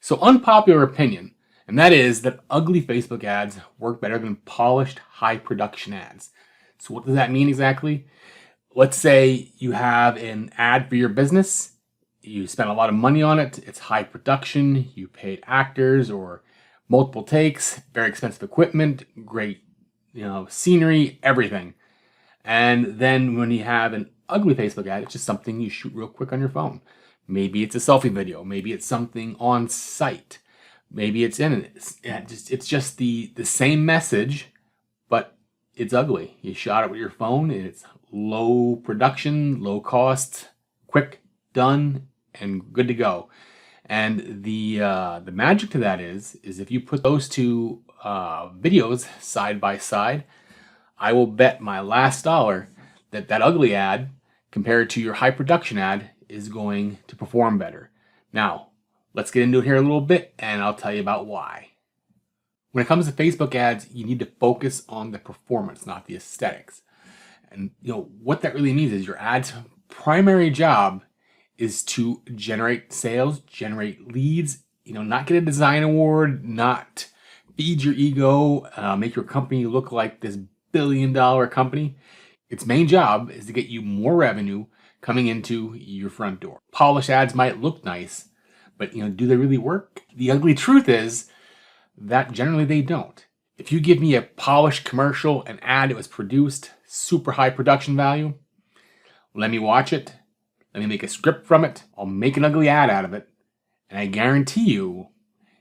So unpopular opinion, and that is that ugly Facebook ads work better than polished high production ads. So what does that mean exactly? Let's say you have an ad for your business. You spent a lot of money on it. It's high production. You paid actors or multiple takes, very expensive equipment, great, scenery, everything. And then when you have an ugly Facebook ad, it's just something you shoot real quick on your phone. Maybe it's a selfie video. Maybe it's something on site. Maybe it's it's just the same message, but it's ugly. You shot it with your phone and it's low production, low cost, quick, done, and good to go. And the magic to that is if you put those two videos side by side, I will bet my last dollar that that ugly ad compared to your high production ad is going to perform better. Now, let's get into it here a little bit and I'll tell you about why. When it comes to Facebook ads, you need to focus on the performance, not the aesthetics. And what that really means is your ad's primary job is to generate sales, generate leads, not get a design award, not feed your ego, make your company look like this billion-dollar company. Its main job is to get you more revenue coming into your front door. Polished ads might look nice, but do they really work? The ugly truth is that generally they don't. If you give me a polished commercial, an ad that was produced, super high production value, let me watch it, let me make a script from it, I'll make an ugly ad out of it, and I guarantee you,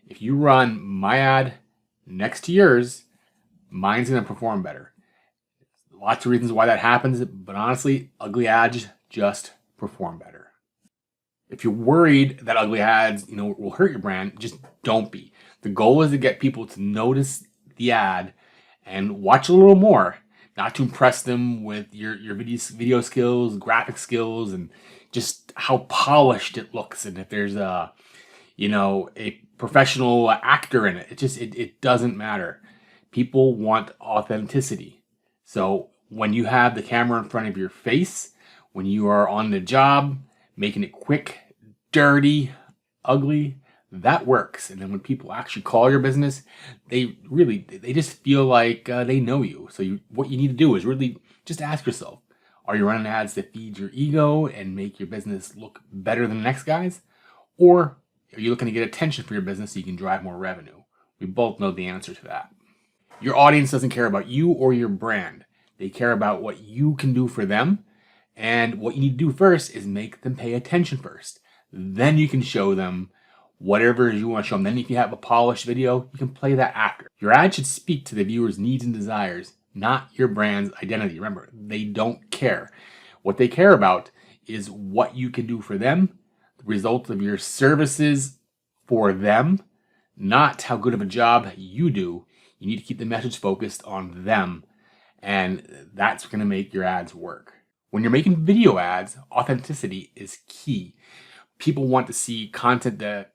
if you run my ad next to yours, mine's gonna perform better. Lots of reasons why that happens, but honestly, ugly ads just perform better. If you're worried that ugly ads, will hurt your brand, just don't be. The goal is to get people to notice the ad and watch a little more, not to impress them with your video skills, graphic skills, and just how polished it looks. And if there's a professional actor in it, it doesn't matter. People want authenticity. So when you have the camera in front of your face, when you are on the job, making it quick, dirty, ugly, that works. And then when people actually call your business, they just feel like they know you. So what you need to do is really just ask yourself, are you running ads that feed your ego and make your business look better than the next guy's? Or are you looking to get attention for your business so you can drive more revenue? We both know the answer to that. Your audience doesn't care about you or your brand. They care about what you can do for them. And what you need to do first is make them pay attention first. Then you can show them whatever you want to show them. Then if you have a polished video, you can play that after. Your ad should speak to the viewer's needs and desires, not your brand's identity. Remember, they don't care. What they care about is what you can do for them, the results of your services for them, not how good of a job you do. You need to keep the message focused on them, and that's going to make your ads work. When you're making video ads, authenticity is key. People want to see content that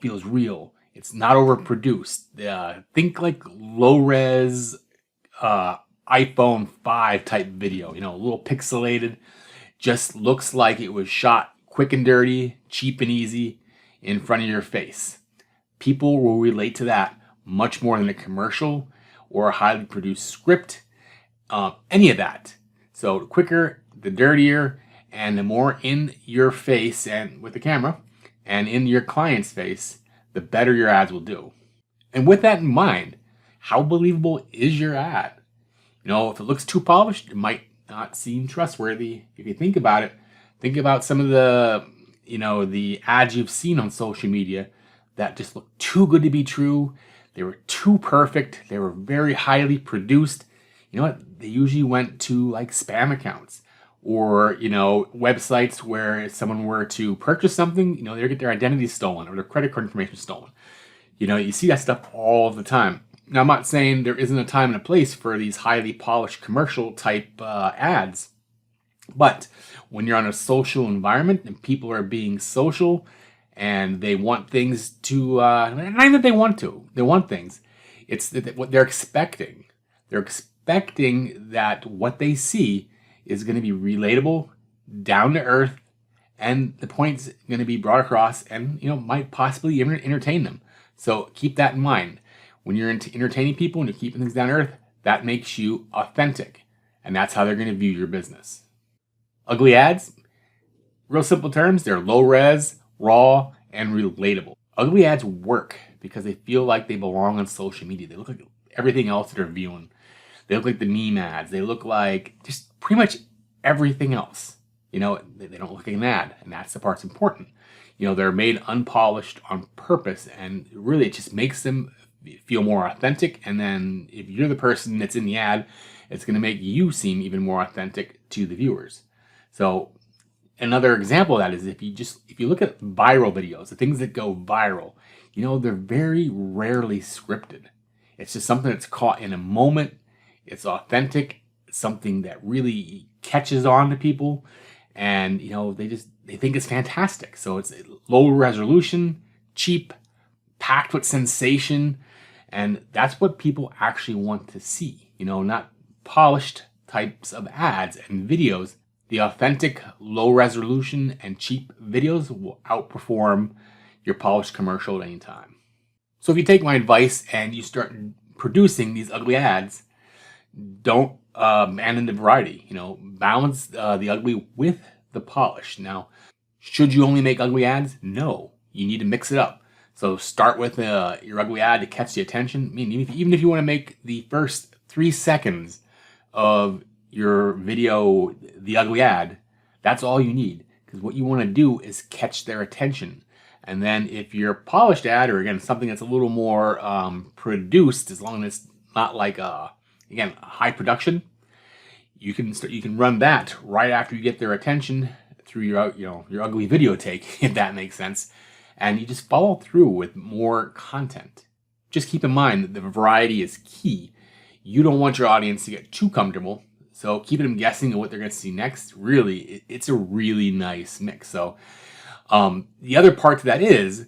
feels real. It's not overproduced. Think like low-res iPhone 5 type video. A little pixelated. Just looks like it was shot quick and dirty, cheap and easy, in front of your face. People will relate to that much more than a commercial or a highly produced script. Any of that. So the quicker, the dirtier, and the more in your face and with the camera and in your client's face, the better your ads will do. And with that in mind, how believable is your ad? If it looks too polished, it might not seem trustworthy. If you think about it, think about some of the, the ads you've seen on social media that just look too good to be true. They were too perfect. They were very highly produced. You know what? They usually went to like spam accounts or, websites where if someone were to purchase something, they would get their identity stolen or their credit card information stolen. You see that stuff all the time. Now, I'm not saying there isn't a time and a place for these highly polished commercial type ads, but when you're on a social environment and people are being social and they want things to, not even that they want to, they want things. It's what they're expecting. They're expecting that what they see is going to be relatable, down to earth, and the point's going to be brought across and, might possibly even entertain them. So keep that in mind. When you're entertaining people and you're keeping things down to earth, that makes you authentic. And that's how they're going to view your business. Ugly ads, real simple terms, they're low res, raw, and relatable. Ugly ads work because they feel like they belong on social media. They look like everything else that they're viewing. They look like the meme ads. They look like just pretty much everything else. They don't look like an ad, and that's the part that's important. They're made unpolished on purpose, and really it just makes them feel more authentic. And then if you're the person that's in the ad, it's going to make you seem even more authentic to the viewers. So another example of that is if you look at viral videos, the things that go viral, they're very rarely scripted. It's just something that's caught in a moment. It's authentic. It's something that really catches on to people, and they think it's fantastic. So it's low resolution, cheap, packed with sensation, and that's what people actually want to see. Not polished types of ads and videos. The authentic, low resolution, and cheap videos will outperform your polished commercial at any time. So if you take my advice and you start producing these ugly ads, don't abandon the variety. Balance the ugly with the polish. Now, should you only make ugly ads? No, you need to mix it up. So start with your ugly ad to catch the attention. I mean, even if you want to make the first 3 seconds of your video the ugly ad, that's all you need, because what you want to do is catch their attention. And then if your polished ad, or again something that's a little more produced, as long as it's not like again high production, you can run that right after you get their attention through your ugly video take, if that makes sense, and you just follow through with more content. Just keep in mind that the variety is key. You don't want your audience to get too comfortable, so keeping them guessing on what they're going to see next, really, it's a really nice mix. So the other part to that is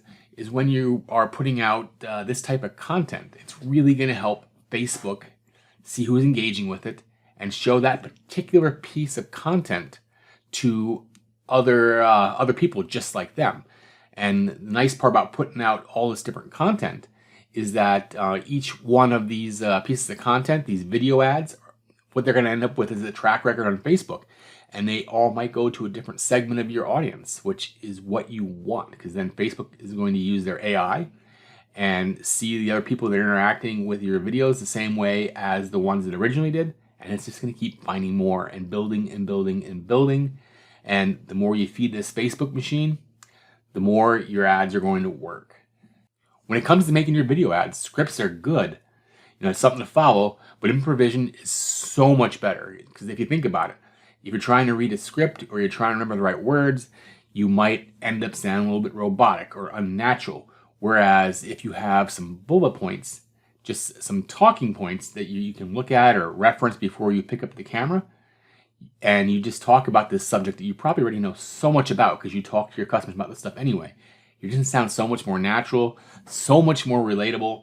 when you are putting out this type of content, it's really going to help Facebook see who's engaging with it and show that particular piece of content to other people just like them. And the nice part about putting out all this different content is that each one of these pieces of content, these video ads, what they're going to end up with is a track record on Facebook. And they all might go to a different segment of your audience, which is what you want, because then Facebook is going to use their AI and see the other people that are interacting with your videos the same way as the ones that originally did. And it's just going to keep finding more and building and building and building. And the more you feed this Facebook machine, the more your ads are going to work. When it comes to making your video ads, scripts are good. It's something to follow, but improvisation is so much better. Because if you think about it, if you're trying to read a script or you're trying to remember the right words, you might end up sounding a little bit robotic or unnatural. Whereas if you have some bullet points, just some talking points that you can look at or reference before you pick up the camera, and you just talk about this subject that you probably already know so much about because you talk to your customers about this stuff anyway, you're going to sound so much more natural, so much more relatable,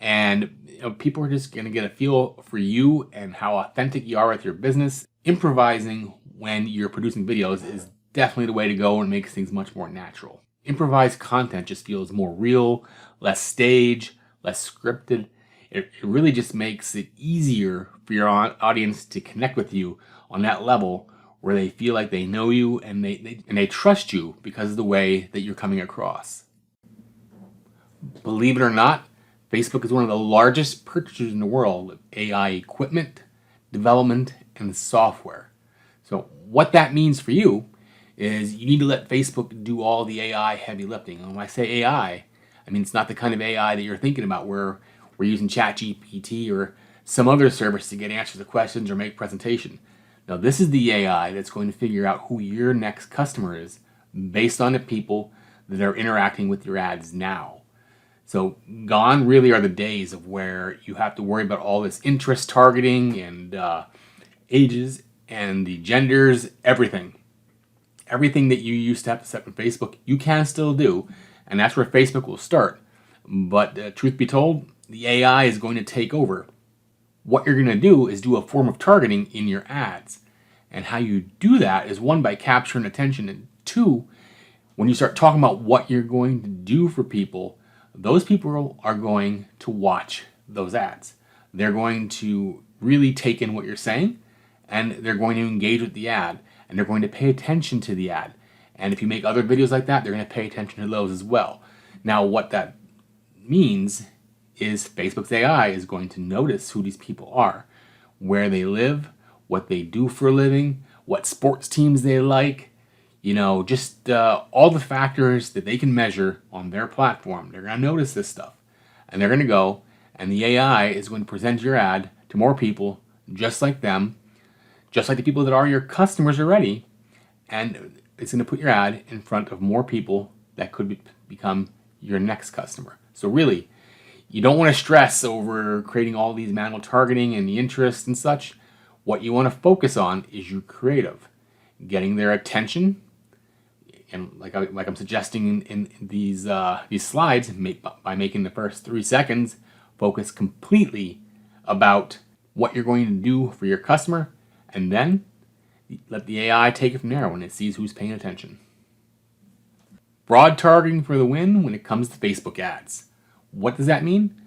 and people are just going to get a feel for you and how authentic you are with your business. Improvising when you're producing videos is definitely the way to go and makes things much more natural. Improvised content just feels more real, less staged, less scripted. It really just makes it easier for your audience to connect with you on that level where they feel like they know you and they trust you because of the way that you're coming across. Believe it or not, Facebook is one of the largest purchasers in the world of AI equipment, development, and software. So what that means for you is you need to let Facebook do all the AI heavy lifting. And when I say AI, I mean it's not the kind of AI that you're thinking about where we're using ChatGPT or some other service to get answers to questions or make presentation. Now this is the AI that's going to figure out who your next customer is based on the people that are interacting with your ads now. So gone really are the days of where you have to worry about all this interest targeting and ages and the genders, everything. Everything that you used to have to set with Facebook, you can still do, and that's where Facebook will start. But truth be told, the AI is going to take over. What you're going to do is do a form of targeting in your ads. And how you do that is, one, by capturing attention, and two, When you start talking about what you're going to do for people, those people are going to watch those ads. They're going to really take in what you're saying, and they're going to engage with the ad, and they're going to pay attention to the ad. And if you make other videos like that, they're going to pay attention to those as well. Now, what that means is Facebook's AI is going to notice who these people are, where they live, what they do for a living, what sports teams they like, just all the factors that they can measure on their platform. They're going to notice this stuff. And they're going to go, and the AI is going to present your ad to more people just like them, just like the people that are your customers already. And it's going to put your ad in front of more people that could become your next customer. So really, you don't want to stress over creating all these manual targeting and the interest and such. What you want to focus on is your creative, getting their attention, and like I'm suggesting in these slides, by making the first 3 seconds focus completely about what you're going to do for your customer, and then let the AI take it from there when it sees who's paying attention. Broad targeting for the win when it comes to Facebook ads. What does that mean?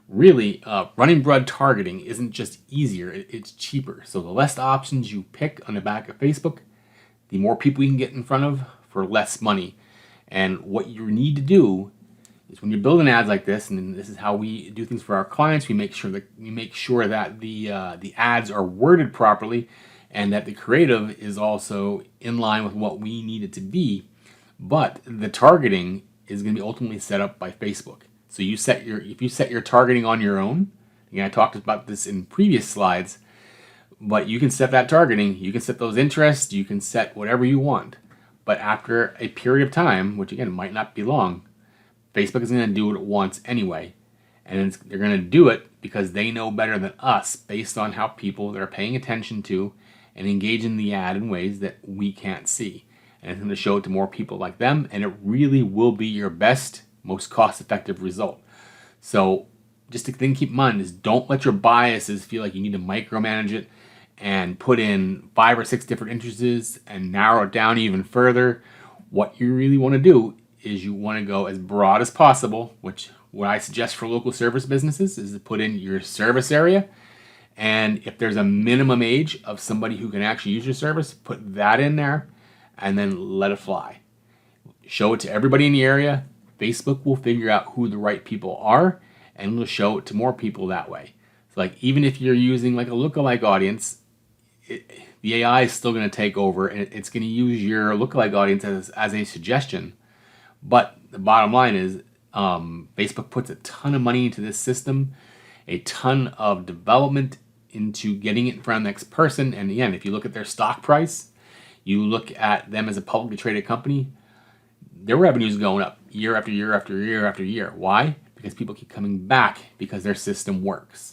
Really, running broad targeting isn't just easier, it's cheaper. So the less options you pick on the back of Facebook, the more people you can get in front of for less money. And what you need to do is when you're building ads like this, and this is how we do things for our clients, we make sure that the ads are worded properly, and that the creative is also in line with what we need it to be. But the targeting is going to be ultimately set up by Facebook. So if you set your targeting on your own, again, I talked about this in previous slides, but you can set that targeting, you can set those interests, you can set whatever you want. But after a period of time, which again might not be long, Facebook is going to do it once anyway. And they're going to do it because they know better than us based on how people they're paying attention to and engage in the ad in ways that we can't see. And it's going to show it to more people like them, and it really will be your best, most cost-effective result. So just a thing to keep in mind is don't let your biases feel like you need to micromanage it and put in 5 or 6 different interests and narrow it down even further. What you really want to do is you want to go as broad as possible, which what I suggest for local service businesses is to put in your service area. And if there's a minimum age of somebody who can actually use your service, put that in there and then let it fly. Show it to everybody in the area. Facebook will figure out who the right people are, and it'll show it to more people that way. So like even if you're using like a lookalike audience, the AI is still going to take over, and it's going to use your lookalike audience as a suggestion. But the bottom line is Facebook puts a ton of money into this system, a ton of development into getting it in front of the next person. And again, if you look at their stock price, you look at them as a publicly traded company, their revenue is going up year after year after year after year. Why? Because people keep coming back because their system works.